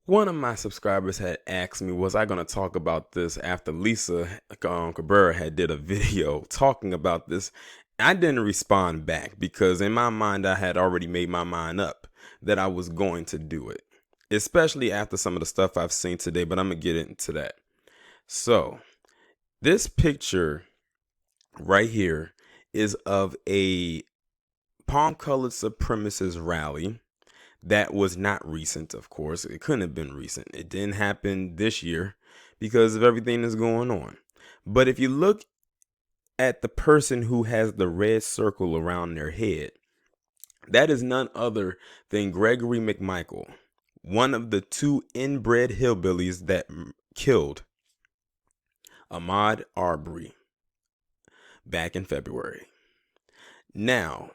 One of my subscribers had asked me, was I going to talk about this after Lisa Cabrera had did a video talking about this? I didn't respond back because in my mind, I had already made my mind up that I was going to do it, especially after some of the stuff I've seen today, but I'm going to get into that. So this picture right here is of a palm colored supremacist rally. That was not recent, of course. It couldn't have been recent. It didn't happen this year because of everything that's going on. But if you look at the person who has the red circle around their head, that is none other than Gregory McMichael, one of the two inbred hillbillies that killed Ahmaud Arbery back in February. Now,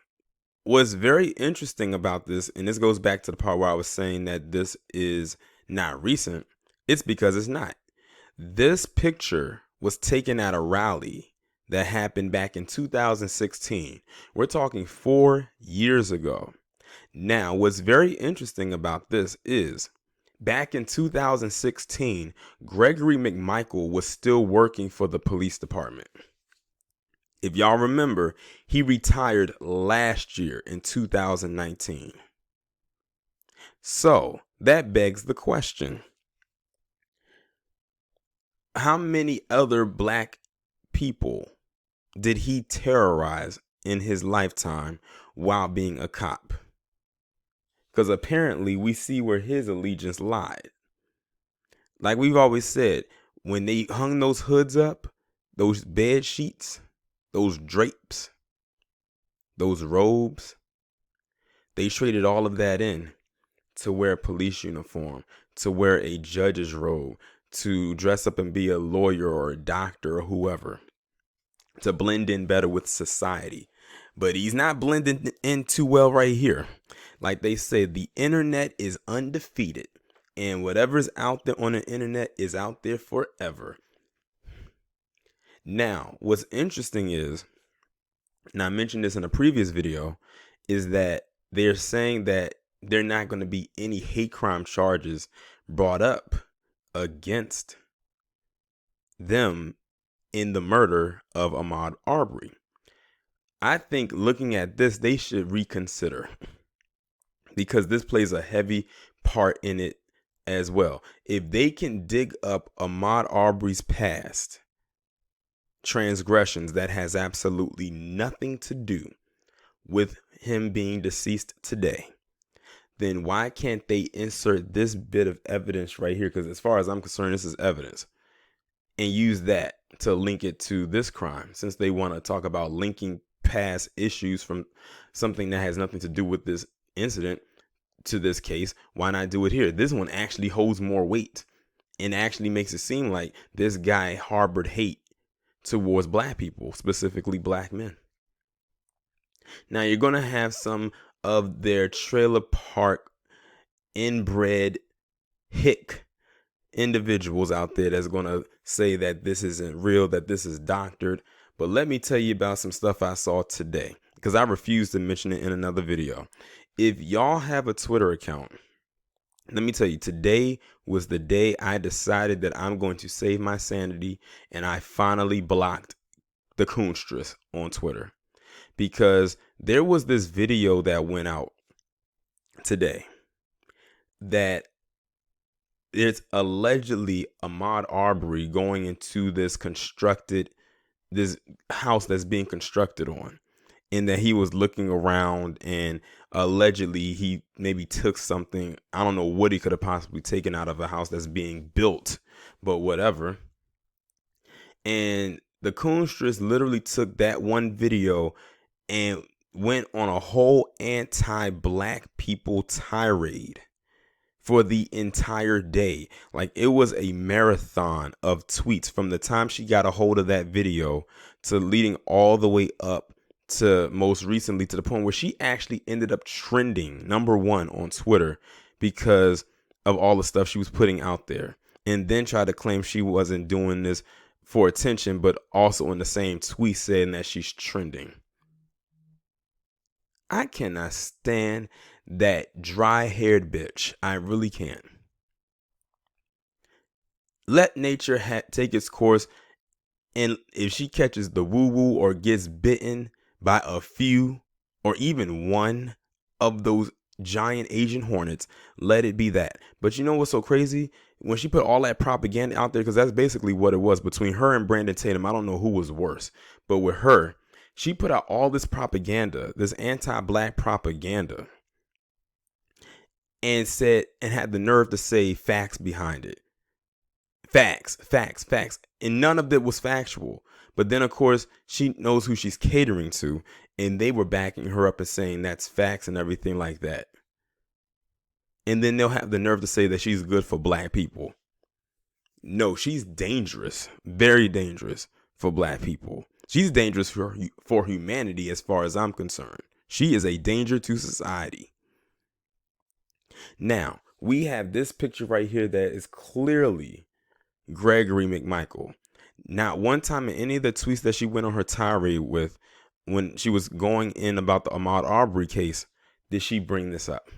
what's very interesting about this, and this goes back to the part where I was saying that this is not recent, it's because it's not. This picture was taken at a rally that happened back in 2016. We're talking 4 years ago. Now, what's very interesting about this is back in 2016, Gregory McMichael was still working for the police department. If y'all remember, he retired last year in 2019. So that begs the question, how many other black people did he terrorize in his lifetime while being a cop? Because apparently we see where his allegiance lied. Like we've always said, when they hung those hoods up, those bed sheets, those drapes, those robes, they traded all of that in to wear a police uniform, to wear a judge's robe, to dress up and be a lawyer or a doctor or whoever, to blend in better with society. But he's not blending in too well right here. Like they say, the internet is undefeated, and whatever's out there on the internet is out there forever. Now, what's interesting is, and I mentioned this in a previous video, is that they're saying that there are not going to be any hate crime charges brought up against them in the murder of Ahmaud Arbery. I think looking at this, they should reconsider because this plays a heavy part in it as well. If they can dig up Ahmaud Arbery's past transgressions that has absolutely nothing to do with him being deceased today, then why can't they insert this bit of evidence right here? Because as far as I'm concerned, this is evidence, and use that to link it to this crime, since they want to talk about linking past issues from something that has nothing to do with this incident to this case. Why not do it here? This one actually holds more weight and actually makes it seem like this guy harbored hate towards black people, specifically black men. Now you're going to have some of their trailer park inbred hick individuals out there that's going to say that this isn't real, that this is doctored. But let me tell you about some stuff I saw today, because I refused to mention it in another video. If y'all have a Twitter account, let me tell you, today was the day I decided that I'm going to save my sanity, and I finally blocked the coonstress on Twitter, because there was this video that went out today that it's allegedly Ahmaud Arbery going into this house that's being constructed on, and that he was looking around and allegedly he maybe took something. I don't know what he could have possibly taken out of a house that's being built, but whatever. And the coonstress literally took that one video and went on a whole anti-black people tirade for the entire day. Like, it was a marathon of tweets from the time she got a hold of that video to leading all the way up to most recently, to the point where she actually ended up trending #1 on Twitter because of all the stuff she was putting out there, and then tried to claim she wasn't doing this for attention, but also in the same tweet saying that she's trending. I cannot stand that dry-haired bitch. I really can't. Let nature take its course. And if she catches the woo woo or gets bitten by a few or even one of those giant Asian hornets, let it be that. But you know what's so crazy? When she put all that propaganda out there, because that's basically what it was between her and Brandon Tatum. I don't know who was worse, but with her, she put out all this propaganda, this anti-black propaganda, and had the nerve to say facts behind it. Facts, facts, facts. And none of it was factual. But then, of course, she knows who she's catering to. And they were backing her up and saying that's facts and everything like that. And then they'll have the nerve to say that she's good for black people. No, she's dangerous. Very dangerous for black people. She's dangerous for humanity as far as I'm concerned. She is a danger to society. Now, we have this picture right here that is clearly Gregory McMichael. Not one time in any of the tweets that she went on her tirade with when she was going in about the Ahmaud Arbery case did she bring this up.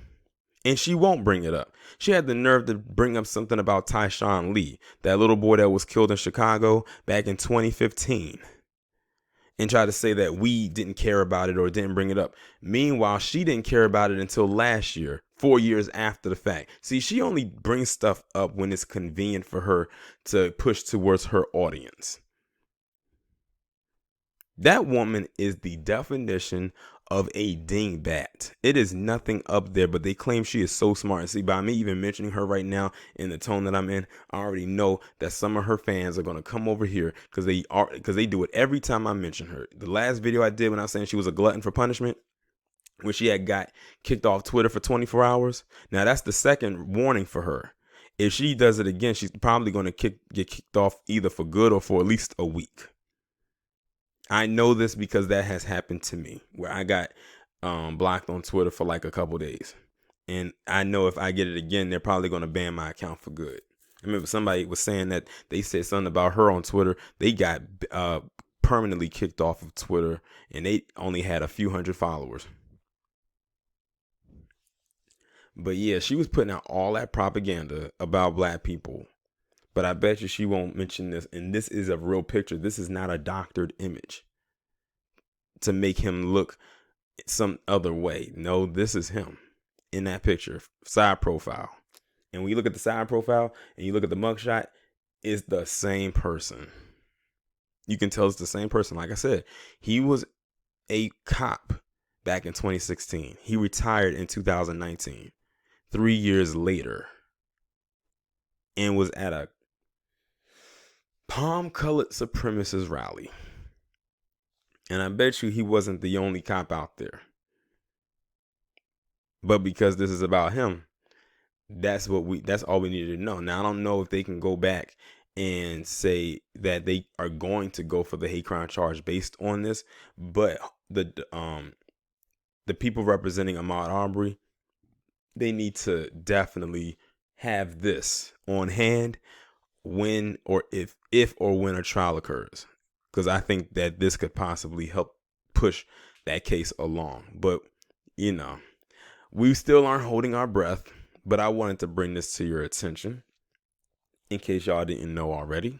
And she won't bring it up. She had the nerve to bring up something about Tyshawn Lee, that little boy that was killed in Chicago back in 2015. And try to say that we didn't care about it or didn't bring it up. Meanwhile, she didn't care about it until last year, 4 years after the fact. See, she only brings stuff up when it's convenient for her to push towards her audience. That woman is the definition of a dingbat. It is nothing up there, but they claim she is so smart. And see, by me even mentioning her right now in the tone that I'm in, I already know that some of her fans are going to come over here because they do it every time I mention her. The last video I did when I was saying she was a glutton for punishment, when she had got kicked off Twitter for 24 hours. Now that's the second warning for her. If she does it again, she's probably going to get kicked off either for good or for at least a week. I know this because that has happened to me, where I got blocked on Twitter for like a couple days. And I know if I get it again, they're probably going to ban my account for good. I remember somebody was saying that they said something about her on Twitter. They got permanently kicked off of Twitter, and they only had a few hundred followers. But yeah, she was putting out all that propaganda about black people. But I bet you she won't mention this. And this is a real picture. This is not a doctored image to make him look some other way. No, this is him in that picture, side profile. And when you look at the side profile and you look at the mugshot, it's the same person. You can tell it's the same person. Like I said, he was a cop back in 2016. He retired in 2019, 3 years later, and was at a palm-colored supremacist rally. And I bet you he wasn't the only cop out there. But because this is about him, that's all we needed to know. Now, I don't know if they can go back and say that they are going to go for the hate crime charge based on this, but the people representing Ahmaud Arbery, they need to definitely have this on hand when or if or when a trial occurs, because I think that this could possibly help push that case along. But you know, we still aren't holding our breath, but I wanted to bring this to your attention in case y'all didn't know already.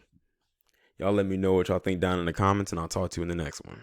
Y'all let me know what y'all think down in the comments, and I'll talk to you in the next one.